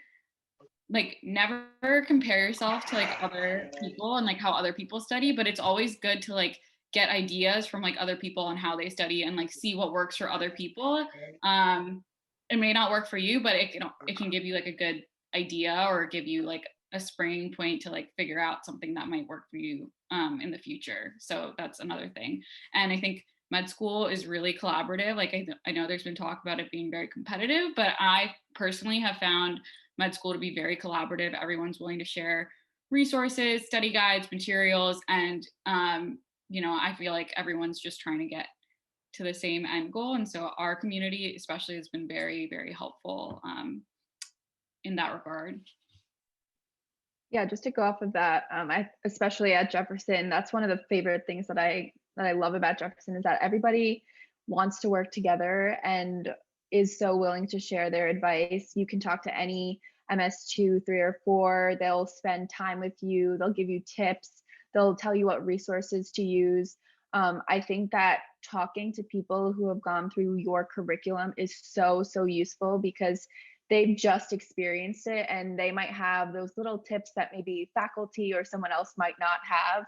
never compare yourself to like other people and like how other people study, but it's always good to like get ideas from like other people and how they study and like see what works for other people. It may not work for you, but it can give you like a good idea or give you like a springing point to like figure out something that might work for you in the future. So that's another thing. And I think med school is really collaborative. Like I know there's been talk about it being very competitive, but I personally have found med school to be very collaborative. Everyone's willing to share resources, study guides, materials, and I feel like everyone's just trying to get to the same end goal. And so our community especially has been very, very helpful in that regard. Yeah, just to go off of that, especially at Jefferson, that's one of the favorite things that I love about Jefferson is that everybody wants to work together and is so willing to share their advice. You can talk to any MS2, 3, or 4. They'll spend time with you. They'll give you tips. They'll tell you what resources to use. I think that talking to people who have gone through your curriculum is so, so useful because they've just experienced it and they might have those little tips that maybe faculty or someone else might not have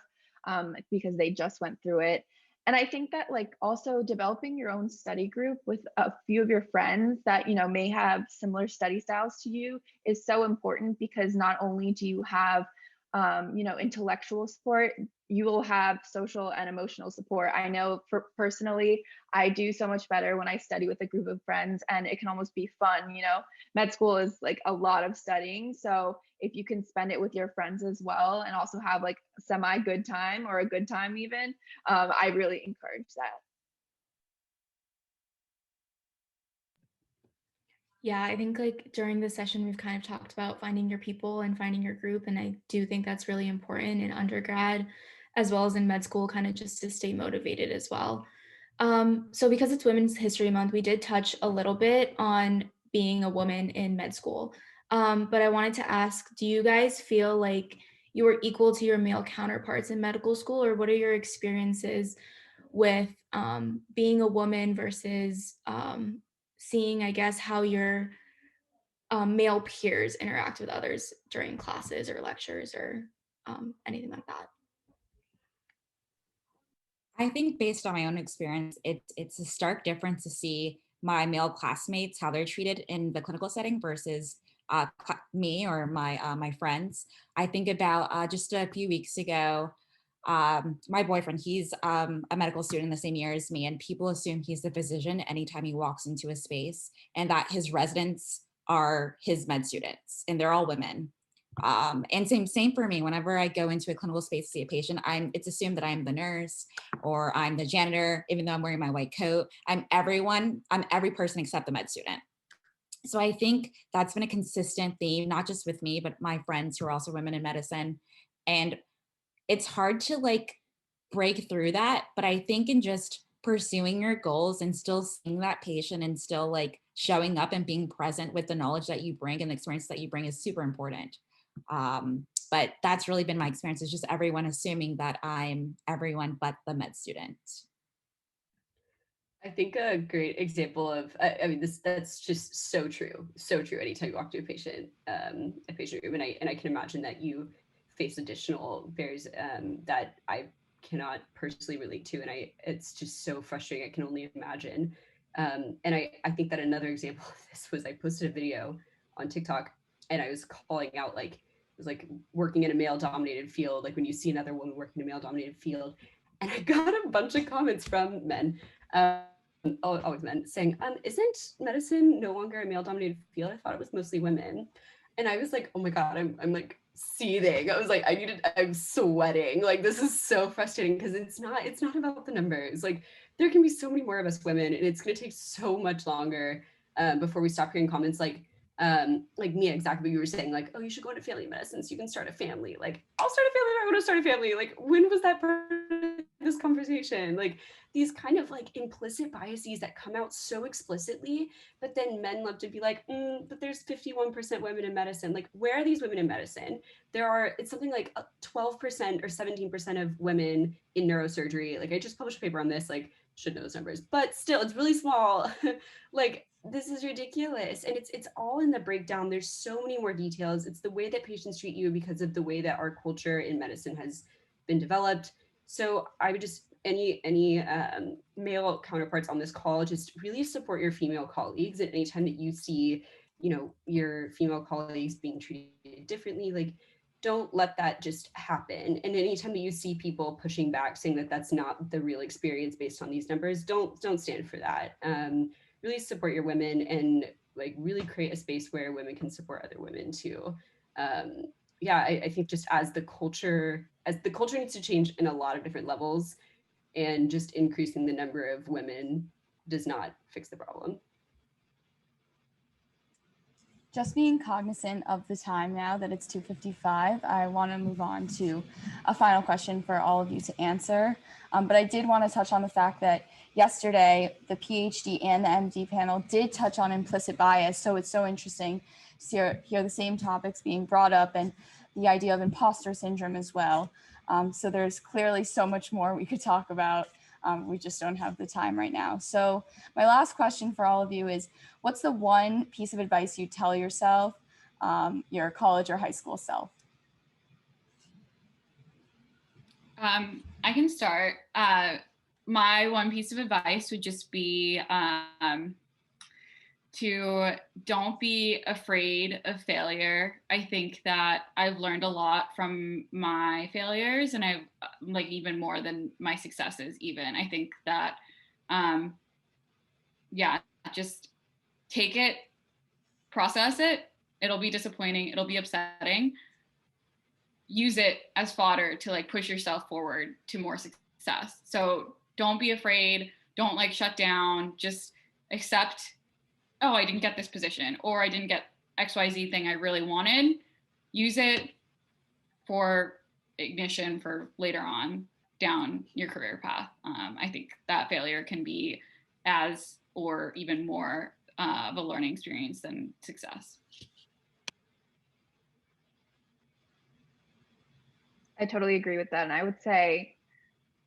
because they just went through it. And I think that like also developing your own study group with a few of your friends that, may have similar study styles to you is so important because not only do you have, intellectual support, you will have social and emotional support. I know personally, I do so much better when I study with a group of friends and it can almost be fun, Med school is like a lot of studying. So if you can spend it with your friends as well and also have like a semi good time or a good time even, I really encourage that. Yeah, I think like during this session, we've kind of talked about finding your people and finding your group. And I do think that's really important in undergrad as well as in med school, kind of just to stay motivated as well. So because it's Women's History Month, we did touch a little bit on being a woman in med school. But I wanted to ask, do you guys feel like you are equal to your male counterparts in medical school, or what are your experiences with being a woman versus seeing, I guess, how your male peers interact with others during classes or lectures or anything like that? I think based on my own experience, it's a stark difference to see my male classmates, how they're treated in the clinical setting versus me or my friends. I think about just a few weeks ago, my boyfriend, he's a medical student the same year as me, and people assume he's the physician anytime he walks into a space, and that his residents are his med students, and they're all women. And same for me. Whenever I go into a clinical space to see a patient, it's assumed that I'm the nurse or I'm the janitor, even though I'm wearing my white coat. I'm every person except the med student. So I think that's been a consistent theme, not just with me, but my friends who are also women in medicine. And it's hard to like break through that, but I think in just pursuing your goals and still seeing that patient and still like showing up and being present with the knowledge that you bring and the experience that you bring is super important. But that's really been my experience, is just everyone assuming that I'm everyone but the med student. I think a great example of, I mean, that's just so true. So true. Anytime you walk to a patient room, and I can imagine that you face additional barriers that I cannot personally relate to. And it's just so frustrating. I can only imagine. And I think that another example of this was I posted a video on TikTok and I was calling out, like, it was like working in a male dominated field, like when you see another woman working in a male dominated field. And I got a bunch of comments from men always men, saying, isn't medicine no longer a male-dominated field? I thought it was mostly women. And I was like, oh my God, I'm like seething. I was like, I'm sweating. Like, this is so frustrating because it's not about the numbers. Like, there can be so many more of us women, and it's going to take so much longer before we stop hearing comments like Mia, exactly what you were saying, like, oh, you should go into family medicine so you can start a family. Like, I'll start a family if I want to start a family. Like, when was that part of this conversation? Like, these kind of like implicit biases that come out so explicitly, but then men love to be like, but there's 51% women in medicine. Like, where are these women in medicine? It's something like 12% or 17% of women in neurosurgery. Like, I just published a paper on this, like, should know those numbers, but still, it's really small. Like, this is ridiculous. And it's all in the breakdown. There's so many more details. It's the way that patients treat you because of the way that our culture in medicine has been developed. So I would just, any male counterparts on this call, just really support your female colleagues. And anytime that you see, your female colleagues being treated differently, like, don't let that just happen. And anytime that you see people pushing back, saying that that's not the real experience based on these numbers, don't stand for that. Really support your women and like really create a space where women can support other women too. I think just as the culture needs to change in a lot of different levels, and just increasing the number of women does not fix the problem. Just being cognizant of the time now that it's 2:55, I want to move on to a final question for all of you to answer. But I did want to touch on the fact that yesterday, the PhD and the MD panel did touch on implicit bias. So it's so interesting to hear the same topics being brought up and the idea of imposter syndrome as well. So there's clearly so much more we could talk about. We just don't have the time right now. So my last question for all of you is, what's the one piece of advice you tell yourself, your college or high school self? I can start. My one piece of advice would just be to don't be afraid of failure. I think that I've learned a lot from my failures, and I've like even more than my successes even. I think that, just take it, process it. It'll be disappointing. It'll be upsetting. Use it as fodder to like push yourself forward to more success. So don't be afraid. Don't like shut down. Just accept, oh, I didn't get this position, or I didn't get XYZ thing I really wanted. Use it for ignition for later on down your career path. I think that failure can be as or even more of a learning experience than success. I totally agree with that. And I would say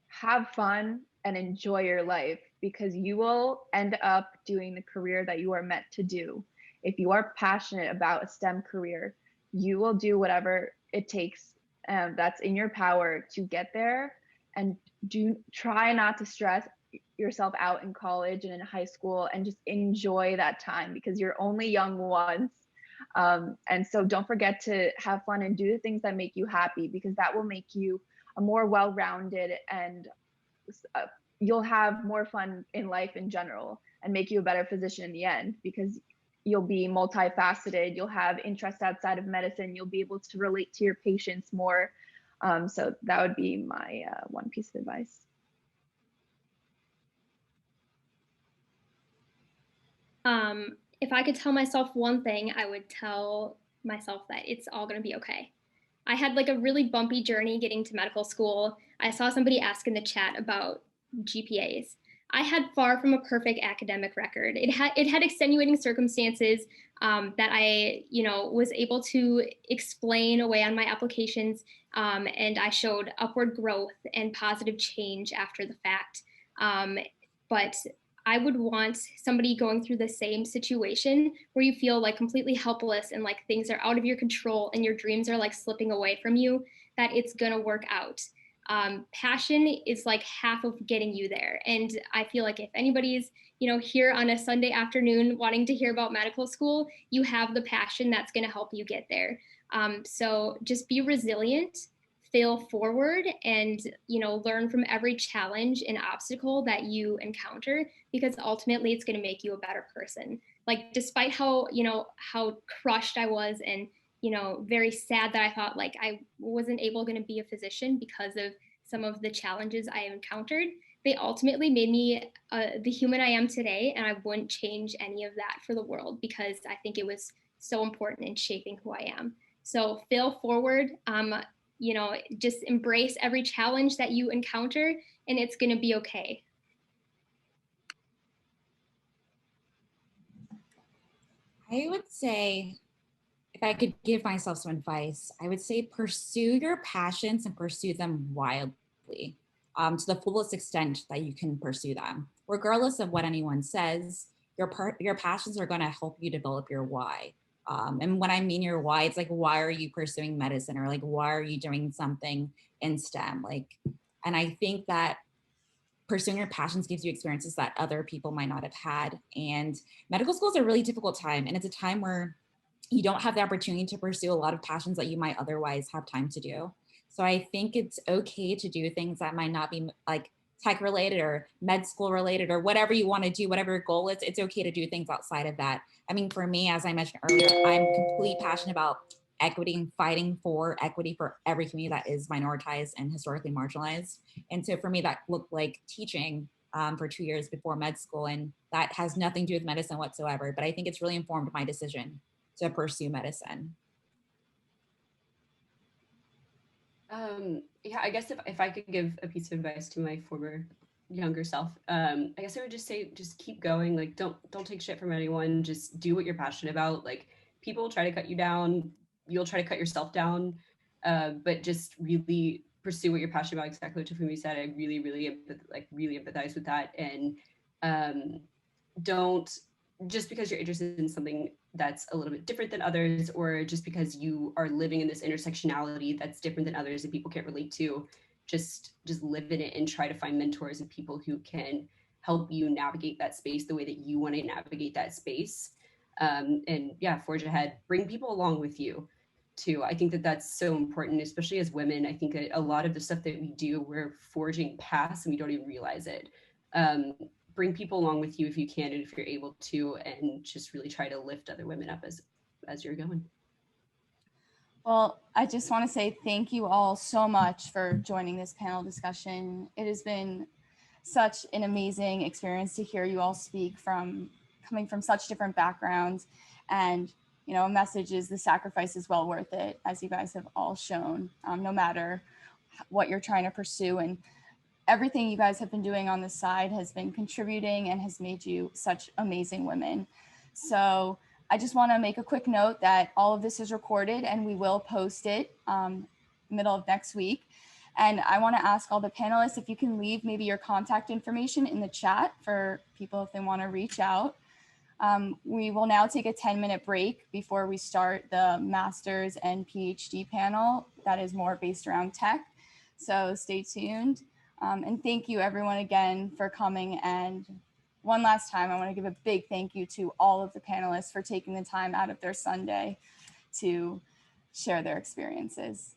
have fun and enjoy your life, because you will end up doing the career that you are meant to do. If you are passionate about a STEM career, you will do whatever it takes that's in your power to get there. And try not to stress yourself out in college and in high school, and just enjoy that time, because you're only young once. And so don't forget to have fun and do the things that make you happy, because that will make you a more well-rounded, and you'll have more fun in life in general, and make you a better physician in the end, because you'll be multifaceted. You'll have interests outside of medicine. You'll be able to relate to your patients more. So that would be my one piece of advice. If I could tell myself one thing, I would tell myself that it's all going to be okay. I had like a really bumpy journey getting to medical school. I saw somebody ask in the chat about GPAs. I had far from a perfect academic record. It had extenuating circumstances that I, was able to explain away on my applications, and I showed upward growth and positive change after the fact. But I would want somebody going through the same situation where you feel like completely helpless and like things are out of your control and your dreams are like slipping away from you, that it's gonna work out. Passion is like half of getting you there. And I feel like if anybody's, here on a Sunday afternoon wanting to hear about medical school, you have the passion that's gonna help you get there. So just be resilient, fail forward and, you know, learn from every challenge and obstacle that you encounter, because ultimately it's going to make you a better person. Like, despite how, you know, how crushed I was and, you know, very sad that I thought like I wasn't able going to be a physician because of some of the challenges I encountered, they ultimately made me the human I am today. And I wouldn't change any of that for the world, because I think it was so important in shaping who I am. So fail forward, you know, just embrace every challenge that you encounter, and it's going to be okay. I would say, if I could give myself some advice, I would say pursue your passions and pursue them wildly, to the fullest extent that you can pursue them. Regardless of what anyone says, your passions are going to help you develop your why. And when I mean your why, it's like, why are you pursuing medicine, or like, why are you doing something in STEM? Like, and I think that pursuing your passions gives you experiences that other people might not have had. And medical school is a really difficult time. And it's a time where you don't have the opportunity to pursue a lot of passions that you might otherwise have time to do. So I think it's okay to do things that might not be like tech related or med school related, or whatever you want to do, whatever your goal is. It's okay to do things outside of that. I mean, for me, as I mentioned earlier, I'm completely passionate about equity and fighting for equity for every community that is minoritized and historically marginalized. And so for me, that looked like teaching for 2 years before med school. And that has nothing to do with medicine whatsoever. But I think it's really informed my decision to pursue medicine. Yeah, I guess if I could give a piece of advice to my former younger self, I guess I would just say, just keep going. Like, don't take shit from anyone. Just do what you're passionate about. Like, people will try to cut you down. You'll try to cut yourself down. But just really pursue what you're passionate about. Exactly what Tofunmi said. I really empathize with that. And don't, just because you're interested in something that's a little bit different than others, or just because you are living in this intersectionality that's different than others that people can't relate to, just live in it and try to find mentors and people who can help you navigate that space the way that you want to navigate that space. And yeah, forge ahead, bring people along with you too. I think that that's so important, especially as women. I think a lot of the stuff that we do, we're forging past and we don't even realize it. Bring people along with you if you can and if you're able to, and just really try to lift other women up as you're going. Well, I just want to say thank you all so much for joining this panel discussion. It has been such an amazing experience to hear you all speak coming from such different backgrounds. And, you know, a message is the sacrifice is well worth it, as you guys have all shown, no matter what you're trying to pursue. And everything you guys have been doing on this side has been contributing and has made you such amazing women. So I just want to make a quick note that all of this is recorded and we will post it middle of next week. And I want to ask all the panelists if you can leave maybe your contact information in the chat for people if they want to reach out. We will now take a 10-minute break before we start the master's and PhD panel that is more based around tech. So stay tuned. And thank you everyone again for coming. And one last time, I want to give a big thank you to all of the panelists for taking the time out of their Sunday to share their experiences.